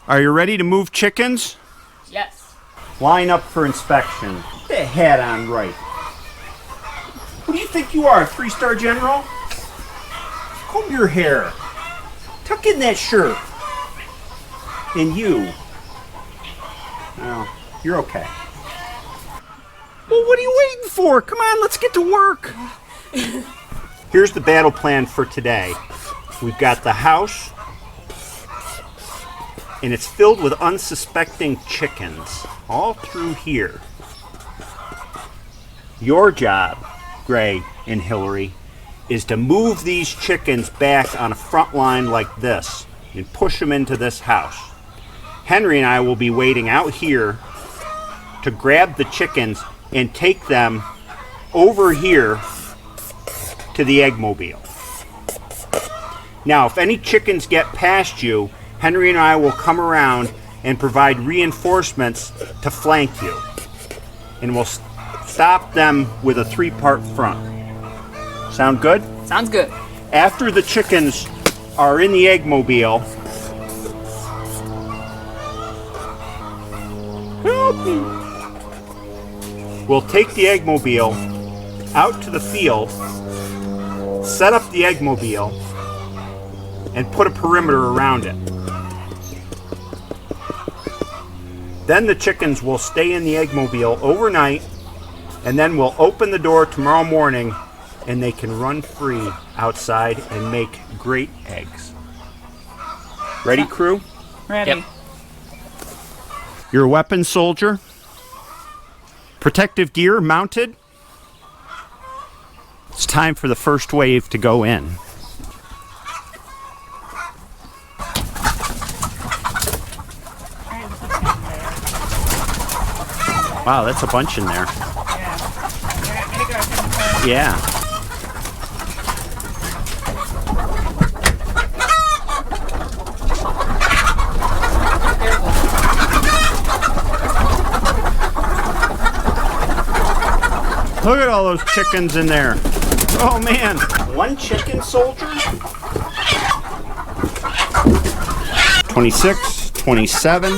Are you ready to move chickens? Yes. Line up for inspection. Put that hat on right. Who do you think you are, a 3-star general? Comb your hair. Tuck in that shirt. And you. Well, you're okay. Well, what are you waiting for? Come on, let's get to work. Here's the battle plan for today. We've got the house, and it's filled with unsuspecting chickens all through here. Your job, Gray and Hillary, is to move these chickens back on a front line like this and push them into this house. Henry and I will be waiting out here to grab the chickens and take them over here to the eggmobile. Now, if any chickens get past you, Henry and I will come around and provide reinforcements to flank you. And we'll stop them with a 3-part front. Sound good? Sounds good. After the chickens are in the eggmobile, help me. We'll take the eggmobile out to the field, set up the eggmobile, and put a perimeter around it. Then the chickens will stay in the eggmobile overnight, and then we'll open the door tomorrow morning and they can run free outside and make great eggs. Ready, crew? Ready. Yep. You're a weapon soldier? Protective gear mounted? It's time for the first wave to go in. Wow, that's a bunch in there. Yeah. Look at all those chickens in there. Oh man, one chicken soldier? 26, 27.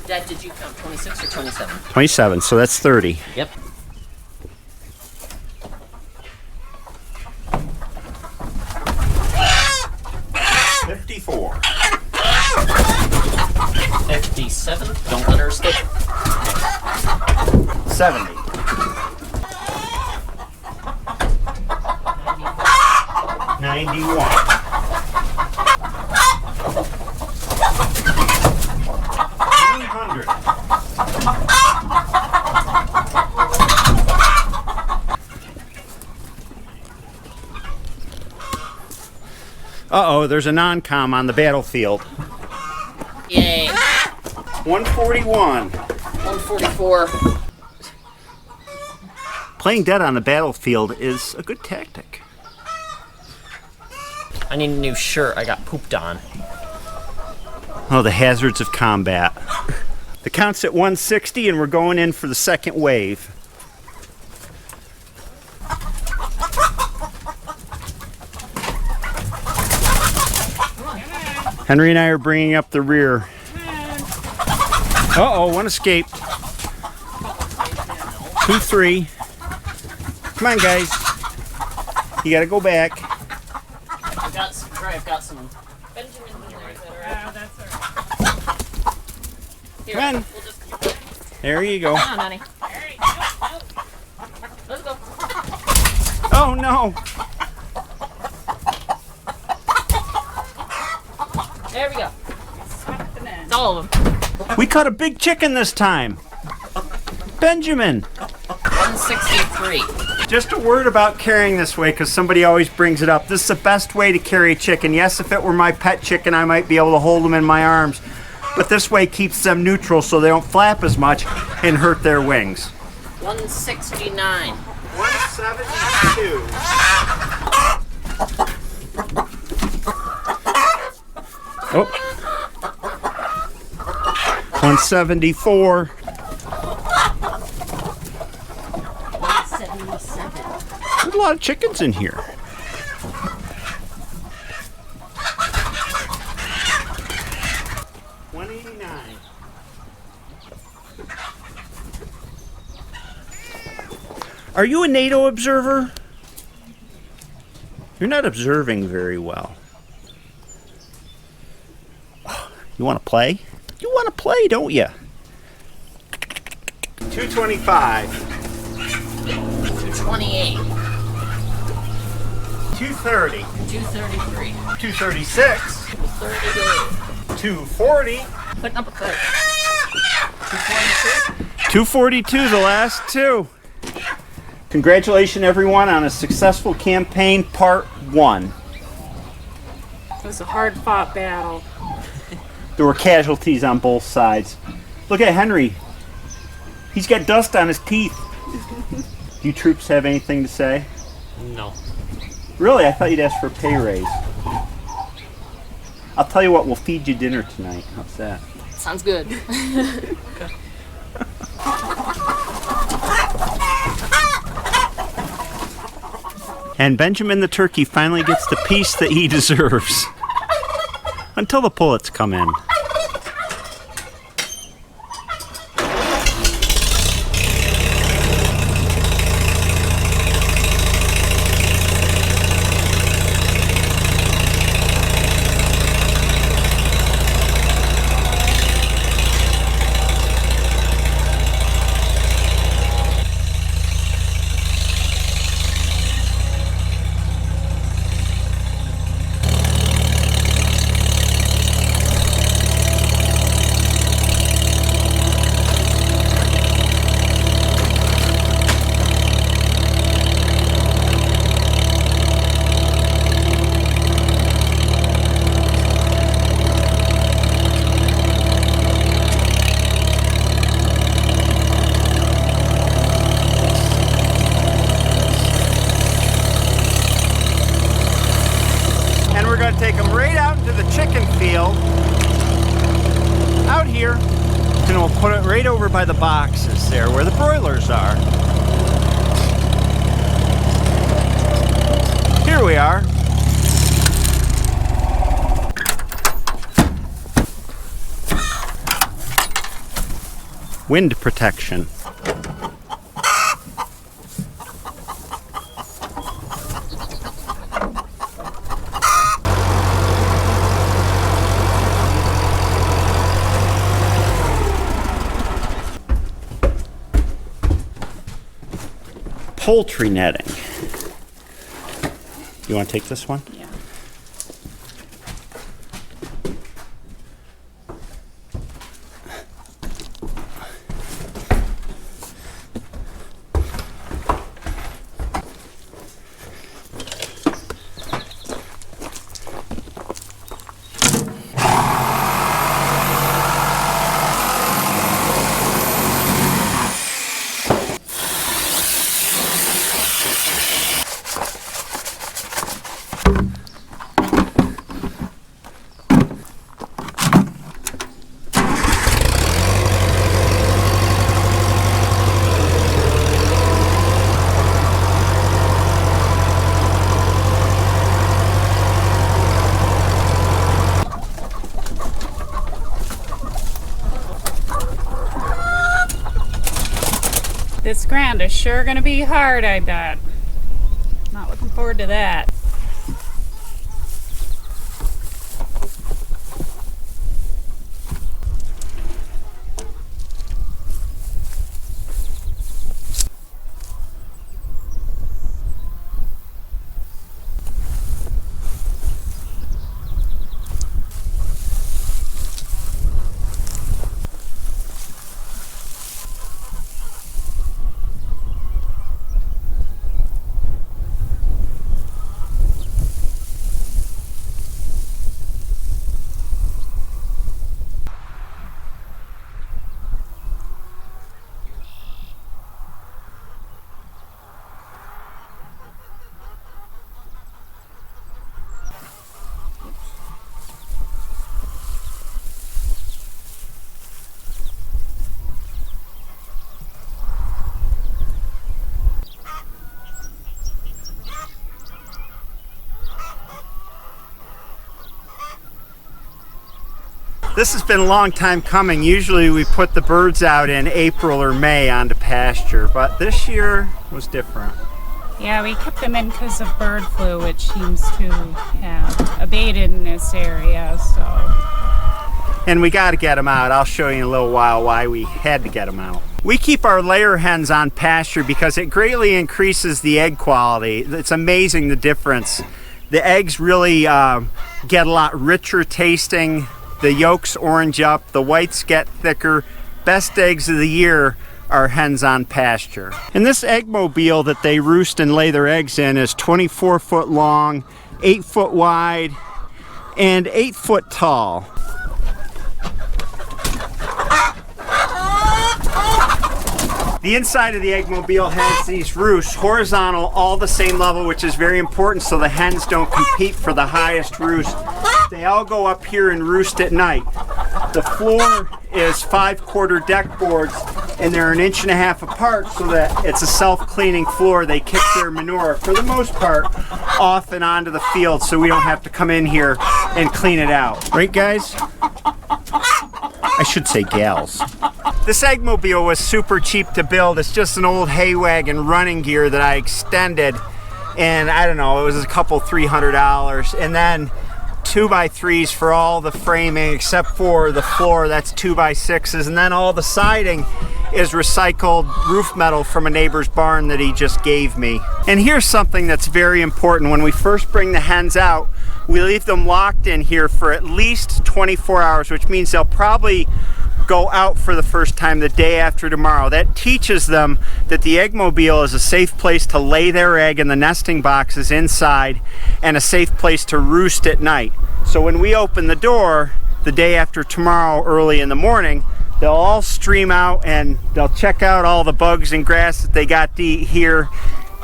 Dad, did you count 26 or 27? 27, so that's 30. Yep. $54. 57. Don't let her escape. 70. 91. 100. Uh-oh, there's a non-com on the battlefield. Yay. 141. 144. Playing dead on the battlefield is a good tactic. I need a new shirt. I got pooped on. Oh, the hazards of combat. The count's at 160 and we're going in for the second wave. Henry and I are bringing up the rear. Uh-oh, one escaped. 2, 3. Come on, guys. You gotta go back. I've got some Benjamin in there that are out. That's all right. Here, Come on. We'll just... There you go. Come on, honey. All right, go. Let's go. Oh, no. There we go. It's all of them. We caught a big chicken this time. Benjamin. 163. Just a word about carrying this way, because somebody always brings it up. This is the best way to carry a chicken. Yes, if it were my pet chicken, I might be able to hold them in my arms. But this way keeps them neutral so they don't flap as much and hurt their wings. 169. 172. Oh. 174. 177. There's a lot of chickens in here. Are you a NATO observer? You're not observing very well. You want to play? You want to play, don't you? 225. 228. 230. 233. 236. 232. 240. Put number 30. 242. 242, the last two. Congratulations, everyone, on a successful campaign, part 1. It was a hard-fought battle. There were casualties on both sides. Look at Henry. He's got dust on his teeth. Do you troops have anything to say? No. Really? I thought you'd ask for a pay raise. I'll tell you what, we'll feed you dinner tonight. How's that? Sounds good. And Benjamin the turkey finally gets the piece that he deserves. Until the pullets come in. Take them right out into the chicken field out here, and we'll put it right over by the boxes there where the broilers are. Here we are. Wind protection. Poultry netting. You want to take this one? Yeah. This ground is sure gonna be hard, I bet. Not looking forward to that. This has been a long time coming. Usually we put the birds out in April or May onto pasture, but this year was different. Yeah, we kept them in because of bird flu, which seems to have abated in this area, so. And we got to get them out. I'll show you in a little while why we had to get them out. We keep our layer hens on pasture because it greatly increases the egg quality. It's amazing the difference. The eggs really get a lot richer tasting. The yolks orange up, the whites get thicker. Best eggs of the year are hens on pasture. And this eggmobile that they roost and lay their eggs in is 24 foot long, 8 foot wide, and 8 foot tall. The inside of the eggmobile has these roosts, horizontal, all the same level, which is very important so the hens don't compete for the highest roost. They all go up here and roost at night. The floor is 5/4 deck boards, and they're 1.5 inches apart so that it's a self-cleaning floor. They kick their manure, for the most part, off and onto the field so we don't have to come in here and clean it out. Right, guys? I should say gals. This eggmobile was super cheap to build. It's just an old hay wagon running gear that I extended, and I don't know, it was a couple $300, and then 2x3s for all the framing except for the floor. That's 2x6s, and then all the siding is recycled roof metal from a neighbor's barn that he just gave me. And here's something that's very important. When we first bring the hens out, we leave them locked in here for at least 24 hours, which means they'll probably go out for the first time the day after tomorrow. That teaches them that the eggmobile is a safe place to lay their egg and the nesting boxes inside, and a safe place to roost at night. So when we open the door the day after tomorrow early in the morning, they'll all stream out and they'll check out all the bugs and grass that they got to eat here,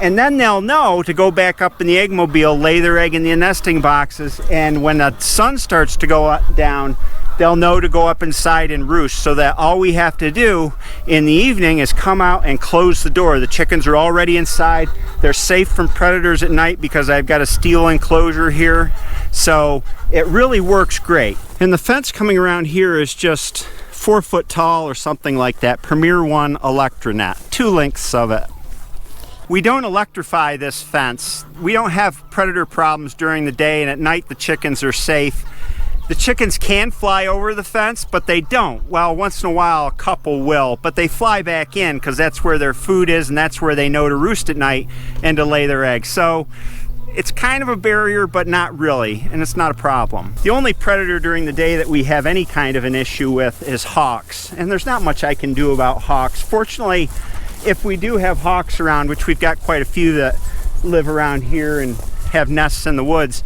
and then they'll know to go back up in the eggmobile, lay their egg in the nesting boxes, and when the sun starts to go down, they'll know to go up inside and roost, so that all we have to do in the evening is come out and close the door. The chickens are already inside. They're safe from predators at night because I've got a steel enclosure here. So it really works great. And the fence coming around here is just 4 foot tall or something like that. Premier One Electronet, 2 lengths of it. We don't electrify this fence. We don't have predator problems during the day, and at night the chickens are safe. The chickens can fly over the fence, but they don't. Well, once in a while a couple will, but they fly back in because that's where their food is, and that's where they know to roost at night and to lay their eggs. So it's kind of a barrier, but not really, and it's not a problem. The only predator during the day that we have any kind of an issue with is hawks, and there's not much I can do about hawks. Fortunately, if we do have hawks around, which we've got quite a few that live around here and have nests in the woods,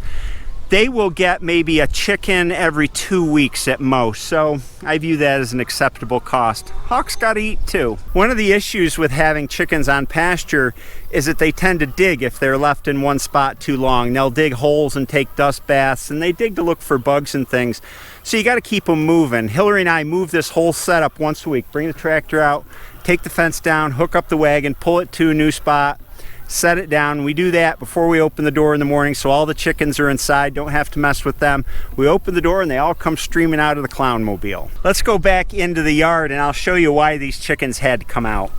they will get maybe a chicken every 2 weeks at most, so I view that as an acceptable cost. Hawks gotta eat too. One of the issues with having chickens on pasture is that they tend to dig if they're left in one spot too long. They'll dig holes and take dust baths, and they dig to look for bugs and things. So you gotta keep them moving. Hillary and I move this whole setup once a week. Bring the tractor out, take the fence down, hook up the wagon, pull it to a new spot, set it down. We do that before we open the door in the morning so all the chickens are inside, don't have to mess with them. We open the door and they all come streaming out of the clownmobile. Let's go back into the yard and I'll show you why these chickens had to come out.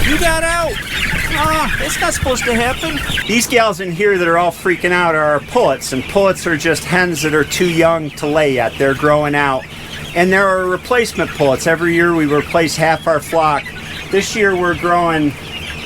You got out! It's not supposed to happen. These gals in here that are all freaking out are our pullets, and pullets are just hens that are too young to lay yet. They're growing out. And there are replacement pullets. Every year we replace half our flock. This year we're growing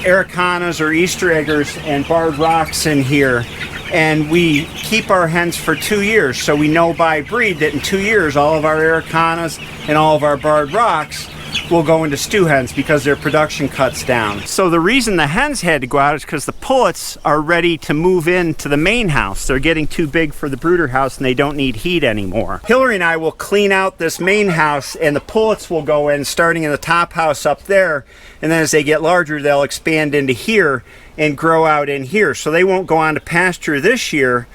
Ericanas or Easter eggers and barred rocks in here. And we keep our hens for 2 years, so we know by breed that in 2 years all of our Ericanas and all of our barred rocks will go into stew hens because their production cuts down. So the reason the hens had to go out is because the pullets are ready to move into the main house. They're getting too big for the brooder house and they don't need heat anymore. Hillary and I will clean out this main house and the pullets will go in starting in the top house up there, and then as they get larger they'll expand into here and grow out in here. So they won't go on to pasture this year.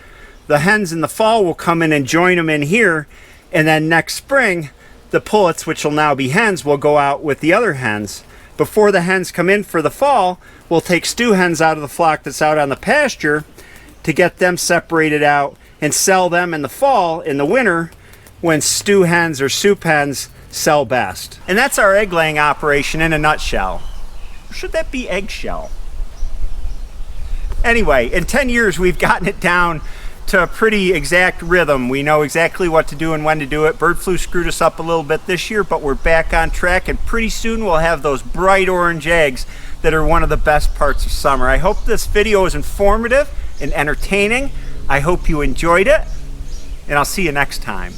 The hens in the fall will come in and join them in here, and then next spring the pullets, which will now be hens, will go out with the other hens. Before the hens come in for the fall, we'll take stew hens out of the flock that's out on the pasture to get them separated out and sell them in the fall, in the winter, when stew hens or soup hens sell best. And that's our egg laying operation in a nutshell. Or should that be eggshell? Anyway, in 10 years we've gotten it down to a pretty exact rhythm. We know exactly what to do and when to do it. Bird flu screwed us up a little bit this year, but we're back on track, and pretty soon we'll have those bright orange eggs that are one of the best parts of summer. I hope this video was informative and entertaining. I hope you enjoyed it, and I'll see you next time.